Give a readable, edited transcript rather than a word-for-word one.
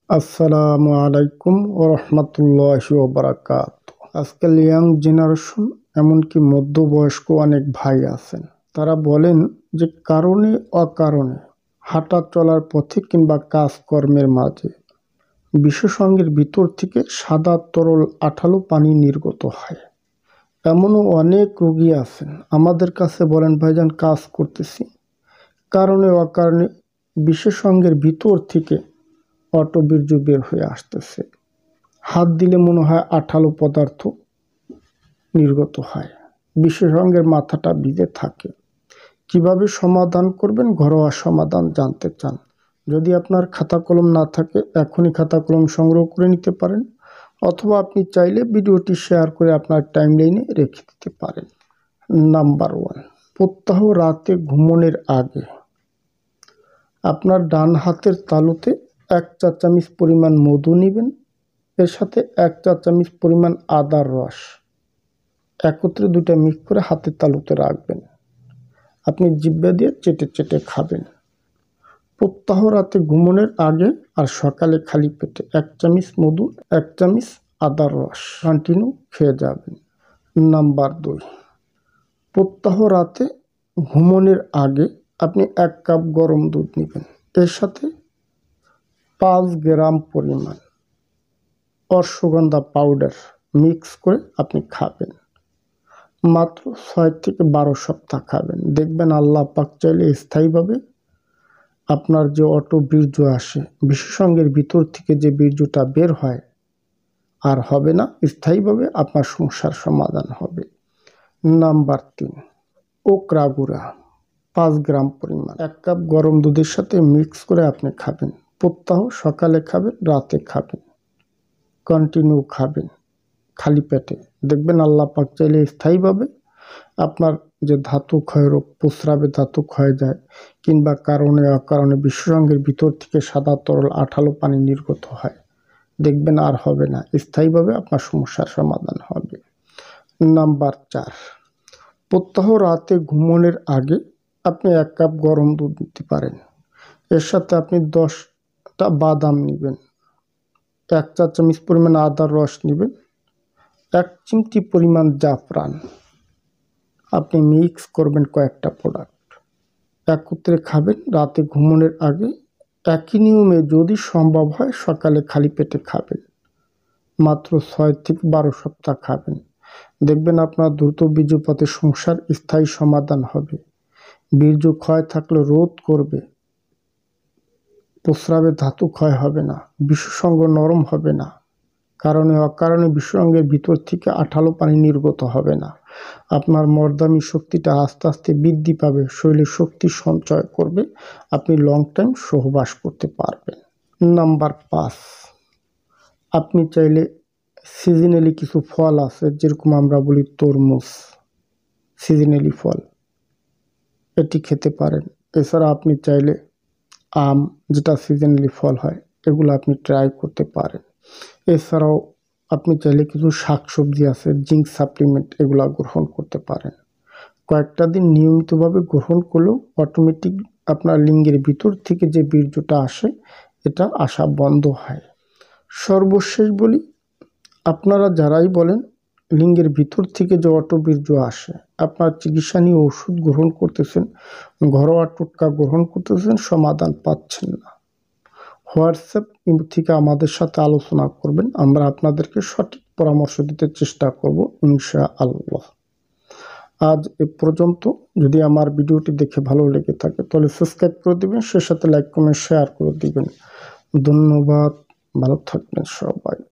আসসালামু আলাইকুম ও রহমতুল্লাহি ওয়া বারাকাতুহু। আজকাল ইয়াং জেনারেশন এমনকি মধ্যবয়স্ক অনেক ভাই আছেন, তারা বলেন যে কারণে অকারণে হাঁটা চলার পথে কিংবা কাজকর্মের মাঝে বিশেষজ্ঞের ভিতর থেকে সাদা তরল আঠালো পানি নির্গত হয়। এমনও অনেক রোগী আছেন আমাদের কাছে বলেন, ভাইজান কাজ করতেছি, কারণে অকারণে বিশেষজ্ঞের ভিতর থেকে অটবীর্য বের হয়ে আসতেছে। হাত দিলে মনে হয় আঠালো পদার্থ নির্গত হয়, বিশেষজ্ঞের মাথাটা ভিজে থাকে। কিভাবে সমাধান করবেন, ঘরোয়া সমাধান জানতে চান? যদি আপনার খাতা কলম না থাকে এখনই খাতা কলম সংগ্রহ করে নিতে পারেন, অথবা আপনি চাইলে ভিডিওটি শেয়ার করে আপনার টাইমলাইনে রেখে দিতে পারেন। নাম্বার 1, প্রত্যহ রাতে ঘুমানোর আগে আপনার ডান হাতের তালুতে 1 চা চামচ পরিমাণ মধু নেবেন, এর সাথে 1 চা চামচ পরিমাণ আদার রস একত্রে দুইটা মিক্স করে হাতের তালুতে রাখবেন। আপনি জিহ্বা দিয়ে চেটে চেটে খাবেন। প্রত্যহ রাতে ঘুমানোর আগে আর সকালে খালি পেটে 1 চামচ মধু, 1 চামচ আদার রস কন্টিনিউ খেয়ে যাবেন। নাম্বার 2, প্রত্যহ রাতে ঘুমানোর আগে আপনি 1 কাপ গরম দুধ নেবেন, এর সাথে 5 গ্রাম পরিমাণ অশ্বগন্ধা পাউডার মিক্স করে আপনি খাবেন। মাত্র 6 থেকে 12 সপ্তাহ খাবেন, দেখবেন আল্লাহ পাক চাইলে স্থায়ীভাবে আপনার যে অটবীর্য আসে, বিশেষজ্ঞের ভিতর থেকে যে বীর্যটা বের হয় আর হবে না, স্থায়ীভাবে আপনার সমস্যার সমাধান হবে। নাম্বার 3, ওকরা গুঁড়া 5 গ্রাম পরিমাণ 1 কাপ গরম দুধের সাথে মিক্স করে আপনি খাবেন। প্রত্যহ সকালে খাবেন, রাতে খাবেন, কন্টিনিউ খাবেন খালি পেটে, দেখবেন আল্লাহ পাক চাইলে স্থায়ীভাবে আপনার যে ধাতু ক্ষয় রোগ, প্রস্রাবে ধাতু ক্ষয় যায় কিংবা কারণে অকারণে বিশেষজ্ঞের ভিতর থেকে সাদা তরল আঠালো পানি নির্গত হয়, দেখবেন আর হবে না, স্থায়ীভাবে আপনার সমস্যার সমাধান হবে। নাম্বার 4, প্রত্যহ রাতে ঘুমানোর আগে আপনি 1 কাপ গরম দুধ নিতে পারেন, এর সাথে আপনি 10টা বাদাম নেবেন, 1 চা চামচ পরিমাণ আদার রস নেবেন, 1 চিমটি পরিমাণ জাফরান আপনি মিক্স করবেন, কয়েকটা প্রোডাক্ট একত্রে খাবেন রাতে ঘুমানোর আগে। একই নিয়মে যদি সম্ভব হয় সকালে খালি পেটে খাবেন, মাত্র 6 থেকে 12 সপ্তাহ খাবেন, দেখবেন আপনার দ্রুত বীর্যপাতের সমস্যার স্থায়ী সমাধান হবে। বীর্য ক্ষয় থাকলে রোধ করবে, প্রস্রাবে ধাতু ক্ষয় হবে না, বিশেষজ্ঞ নরম হবে না, কারণে অকারণে বিশেষজ্ঞের ভিতর থেকে আঠালো পানি নির্গত হবে না। আপনার মর্দামি শক্তিটা আস্তে আস্তে বৃদ্ধি পাবে, শরীরে শক্তি সঞ্চয় করবে, আপনি লং টাইম সহবাস করতে পারবেন। নাম্বার 5, আপনি চাইলে সিজনালি কিছু ফল আছে, যেরকম আমরা বলি তরমুজ, সিজনালি ফল, এটি খেতে পারেন। এছাড়া আপনি চাইলে আম, যেটা সিজনালি ফল হয়, এগুলো আপনি ট্রাই করতে পারেন। এছাড়াও আপনি চাইলে কিছু শাকসবজি আছে, জিঙ্ক সাপ্লিমেন্ট, এগুলো গ্রহণ করতে পারেন। কয়েকটা দিন নিয়মিতভাবে গ্রহণ করলেও অটোমেটিক আপনার লিঙ্গের ভিতর থেকে যে বীর্যটা আসে, এটা আসা বন্ধ হয়। সর্বশেষ বলি, আপনারা যারাই বলেন লিঙ্গের ভিতর থেকে যে অটবীর্য আসে, আপনার চিকিৎসা নিয়ে ওষুধ গ্রহণ করতেছেন, ঘরোয়া টোটকা গ্রহণ করতেছেন, সমাধান পাচ্ছেন না, হোয়াটসঅ্যাপ থেকে আমাদের সাথে আলোচনা করবেন, আমরা আপনাদেরকে সঠিক পরামর্শ দিতে চেষ্টা করব ইনশাআল্লাহ। আজ এ পর্যন্ত। যদি আমার ভিডিওটি দেখে ভালো লেগে থাকে তাহলে সাবস্ক্রাইব করে দিবেন, সে সাথে লাইক কমেন্ট শেয়ার করে দিবেন। ধন্যবাদ, ভালো থাকবেন সবাই।